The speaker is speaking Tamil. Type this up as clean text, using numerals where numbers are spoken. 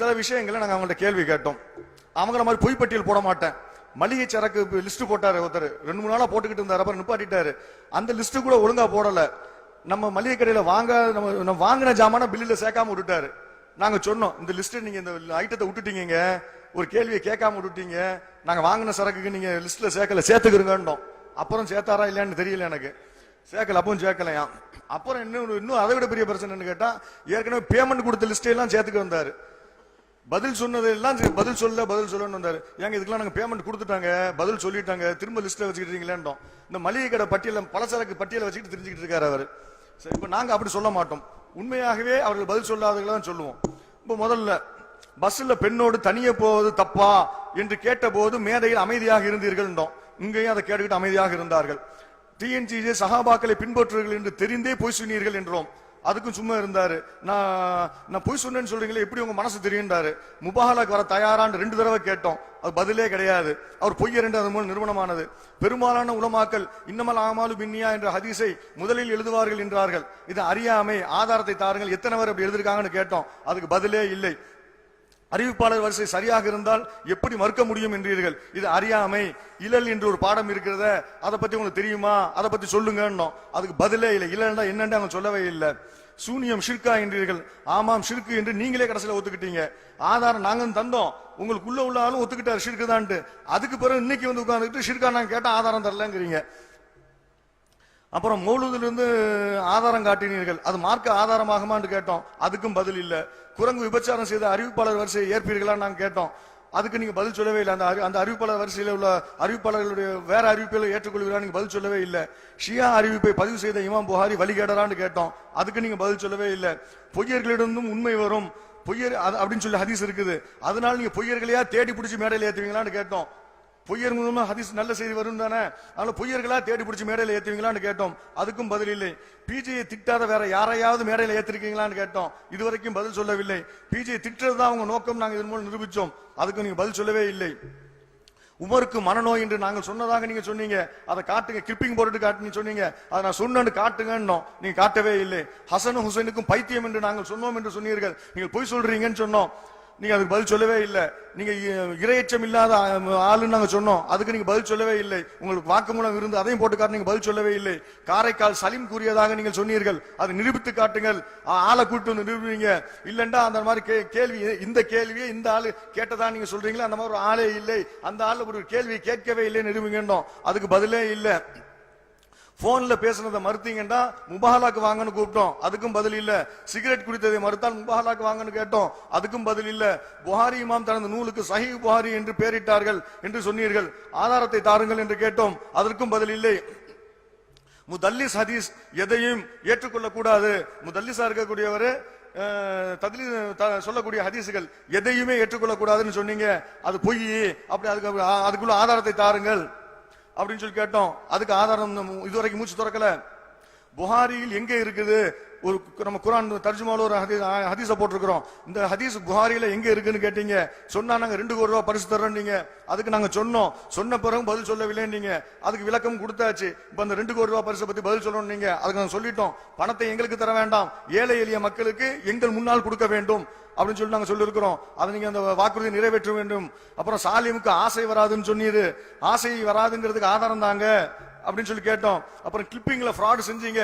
சில விஷயங்களை நாங்க அவங்கள்ட்ட கேள்வி கேட்டோம். அவங்கள மாதிரி பொய்ப்பட்டியல் போட மாட்டேன். மளிகை சரக்கு லிஸ்ட் போட்டாரு ஒருத்தர், 2-3 நாளா போட்டுக்கிட்டு இருந்தாரு, அப்புறம் நிப்பாட்டிட்டாரு. அந்த லிஸ்ட் கூட ஒழுங்கா போடல. நம்ம மளிகை கடையில நம்ம வாங்கின ஜாமான பில்லுல சேர்க்காம விட்டுட்டாரு. நாங்க சொன்னோம், இந்த லிஸ்ட் நீங்க இந்த ஐட்டத்தை விட்டுட்டீங்க, ஒரு கேள்வியை கேட்காம விட்டுட்டீங்க, நாங்க வாங்கின சரக்குக்கு நீங்க லிஸ்ட்ல சேர்க்கல, சேர்த்துக்கிறோம். அப்புறம் சேர்த்தாரா இல்லையான்னு தெரியல எனக்கு. சேர்க்கல, அப்பவும் சேர்க்கலையா. அப்புறம் இன்னும் அதை விட பெரிய பிரச்சனை கேட்டா, ஏற்கனவே பேமெண்ட் கொடுத்த லிஸ்ட் எல்லாம் சேர்த்துக்க வந்தாரு. பதில் சொன்னது எல்லாம் பதில் சொல்லன்னு வந்தாரு. ஏங்க இதுக்கெல்லாம் நாங்க பேமெண்ட் கொடுத்துட்டாங்க, பதில் சொல்லிட்டாங்க, திரும்ப லிஸ்ட்ல வச்சுக்கிட்டீங்களேன்டோம். இந்த மளிகை கடை பட்டியல பலசரக்கு பட்டியலை வச்சுக்கிட்டு தெரிஞ்சுக்கிட்டு இருக்காரு அவரு. சரி, இப்ப நாங்க அப்படி சொல்ல மாட்டோம். உண்மையாகவே அவர்கள் பதில் சொல்லாதவர்கள் தான் சொல்லுவோம். இப்ப முதல்ல பஸ்ல பெண்ணோடு தனியே போவது தப்பா என்று கேட்ட போது மேடையில் அமைதியாக இருந்தீர்கள். இங்கேயும் அதை கேட்டுக்கிட்டு அமைதியாக இருந்தார்கள். டிஎன்ஜிஜே சஹாபாக்களை பின்பற்றுவீர்கள் என்று தெரிந்தே பொய் சொன்னீர்கள் என்றோம். அதுக்கும் சும்மா இருந்தாரு. நான் பொய் சொன்னேன்னு சொல்றீங்களே, எப்படி உங்க மனசு தெரியுன்றாரு. முபாஹலாக்கு வர தயாரான்னு 2 தடவை கேட்டோம், அது பதிலே கிடையாது. அவர் பொய்ய 2 அது மூலம் நிறுவனமானது. பெரும்பாலான உலமாக்கள் இன்னமல் ஆமாலு பின்னியா என்ற ஹதீஸை முதலில் எழுதுவார்கள் என்றார்கள். இது அறியாமை, ஆதாரத்தை தாருங்கள். எத்தனை பேர் அப்படி எழுதிருக்காங்கன்னு கேட்டோம், அதுக்கு பதிலே இல்லை. அறிவிப்பாளர் வரிசை சரியாக இருந்தால் எப்படி மறுக்க முடியும் என்றீர்கள். இது அறியாமை. இலல் என்று ஒரு பாடம் இருக்கிறத, அதை பத்தி உங்களுக்கு தெரியுமா, அதை பத்தி சொல்லுங்க. அதுக்கு பதிலே இல்லை. இல்லைன்னா என்னன்னு அவங்க சொல்லவே இல்லை. சூனியம் ஷிர்கா என்றீர்கள். ஆமாம் ஷிர்கு என்று நீங்களே கடைசியில் ஒத்துக்கிட்டீங்க. ஆதாரம் நாங்க தந்தோம், உங்களுக்குள்ள உள்ள ஆளும் ஒத்துக்கிட்டாரு ஷிர்கு தான். அதுக்கு பிறகு இன்னைக்கு வந்து உட்கார்ந்துட்டு ஷிர்கா நாங்க கேட்டா ஆதாரம் தரலங்கிறீங்க. அப்புறம் மௌலூதிலிருந்து ஆதாரம் காட்டினீர்கள், அது மார்க்க ஆதாரமாகுமான்னு கேட்டோம், அதுக்கும் பதில் இல்ல. குரங்கு விபச்சாரம் செய்த அறிவிப்பாளர் வரிசையை ஏற்பீர்களா நாங்க கேட்டோம், அதுக்கு நீங்க பதில் சொல்லவே இல்லை. அந்த அறிவிப்பாளர் வரிசையில் உள்ள அறிவிப்பாளர்களுடைய வேற அறிவிப்புகளை ஏற்றுக்கொள்வீர்களா, நீங்க பதில் சொல்லவே இல்லை. ஷியா அறிவிப்பை பதிவு செய்த இமாம் புகாரி வழிகேடரான்னு கேட்டோம், அதுக்கு நீங்க பதில் சொல்லவே இல்லை. பொய்யர்களிடமும் உண்மை வரும், பொய்யர் அப்படின்னு சொல்லி ஹதீஸ் இருக்குது, அதனால நீங்க பொய்யர்களையா தேடி பிடிச்சி மேடையில் ஏற்றுவீங்களான்னு கேட்டோம். பொய்யர் மூலமா ஹதீஸ் நல்ல செய்தி வரும் தானே, அதனால பொய்யர்களா தேடி பிடிச்சி மேடையில ஏத்துவீங்களான்னு கேட்டோம், அதுக்கும் பதில் இல்லை. பிஜேயை திட்டாத வேற யாரையாவது மேடையில ஏத்திருக்கீங்களான்னு கேட்டோம், இதுவரைக்கும் பதில் சொல்லவில்லை. பிஜேயை திட்டுறதுதான் அவங்க நோக்கம், நாங்க இதன் மூலம் நிரூபிச்சோம், அதுக்கும் நீங்க பதில் சொல்லவே இல்லை. உமருக்கு மனநோய் என்று நாங்கள் சொன்னதாக நீங்க சொன்னீங்க, அதை காட்டுங்க, கிளிப்பிங் போட்டு காட்டு சொன்னீங்க, அதை நான் சொன்னு காட்டுங்கன்னு நீங்க காட்டவே இல்லை. ஹசன் ஹுசைனுக்கும் பைத்தியம் என்று நாங்கள் சொன்னோம் என்று சொன்னீர்கள், நீங்கள் பொய் சொல்றீங்கன்னு சொன்னோம், நீங்க அதுக்கு பதில் சொல்லவே இல்லை. நீங்க இரையச்சம் இல்லாத ஆளுன்னு நாங்க சொன்னோம், அதுக்கு நீங்க பதில் சொல்லவே இல்லை. உங்களுக்கு வாக்குமூலம் இருந்து அதையும் போட்டு காட்டு, நீங்க பதில் சொல்லவே இல்லை. காரைக்கால் சலீம் கூறியதாக நீங்கள் சொன்னீர்கள், அதை நிரூபித்து காட்டுங்கள், ஆளை கூட்டு வந்து நிரூபிங்க. இல்லண்டா அந்த மாதிரி கேள்வி, இந்த கேள்வியை இந்த ஆளு கேட்டதா நீங்க சொல்றீங்களா, அந்த மாதிரி ஒரு ஆளே இல்லை, அந்த ஆளு ஒரு கேள்வி கேட்கவே இல்லை நிரூபிங்கன்னோம், அதுக்கு பதிலே இல்லை. போன்ல பேசுனதை மறுத்தீங்கன்னா முபாஹலாக்கு வாங்கன்னு கூப்பிட்டோம், அதுக்கும் பதில் இல்ல. சிகரெட் குடித்ததை மறுத்தால் முபாஹலாக்கு வாங்கன்னு கேட்டோம், அதுக்கும் பதில் இல்ல. புகாரி இமாம் தனது நூலுக்கு சஹீஹ் புகாரி என்று பெயரிட்டார்கள் என்று சொன்னீர்கள், ஆதாரத்தை தாருங்கள் என்று கேட்டோம், அதற்கும் பதில் இல்லை. முதல்லிஸ் ஹதீஸ் எதையும் ஏற்றுக்கொள்ள கூடாது, முதல்லிஸா இருக்கக்கூடியவரு சொல்லக்கூடிய ஹதீசுகள் எதையுமே ஏற்றுக்கொள்ள கூடாதுன்னு சொன்னீங்க, அது பொய், அப்படி அதுக்குள்ள ஆதாரத்தை தாருங்கள் அப்படின்னு சொல்லி கேட்டோம், அதுக்கு ஆதாரம் இதுவரைக்கும் மூச்சு திறக்கல. புகாரியில் எங்க இருக்குது, ஒரு நம்ம குரான் தர்ஜுமால ஒரு ஹதீஸ போட்டிருக்கிறோம், இந்த ஹதீஸ் புகாரியில எங்க இருக்குன்னு கேட்டீங்க, சொன்னா நாங்க 2 கோடி ரூபாய் பரிசு தர்றோம், அதுக்கு நாங்க சொன்னோம், சொன்ன பிறகு பதில் சொல்லவில்லை, அதுக்கு விளக்கம் கொடுத்தாச்சு. இப்ப அந்த 2 கோடி ரூபாய் பரிசை பத்தி பதில் சொல்லணும், அதுக்கு நாங்க சொல்லிட்டோம், பணத்தை எங்களுக்கு தர வேண்டாம், ஏழை எளிய மக்களுக்கு எங்கள் முன்னால் கொடுக்க வேண்டும் அப்படின்னு சொல்லி நாங்க சொல்லி இருக்கிறோம், அதை நீங்க அந்த வாக்குறுதியை நிறைவேற்ற வேண்டும். அப்புறம் சாலிமுக்கு ஆசை வராதுன்னு சொன்னீரு, ஆசை வராதுங்கிறதுக்கு ஆதாரம் தாங்க அப்படின்னு சொல்லி கேட்டோம். அப்புறம் கிளிப்பிங்ல ஃப்ராட் செஞ்சீங்க,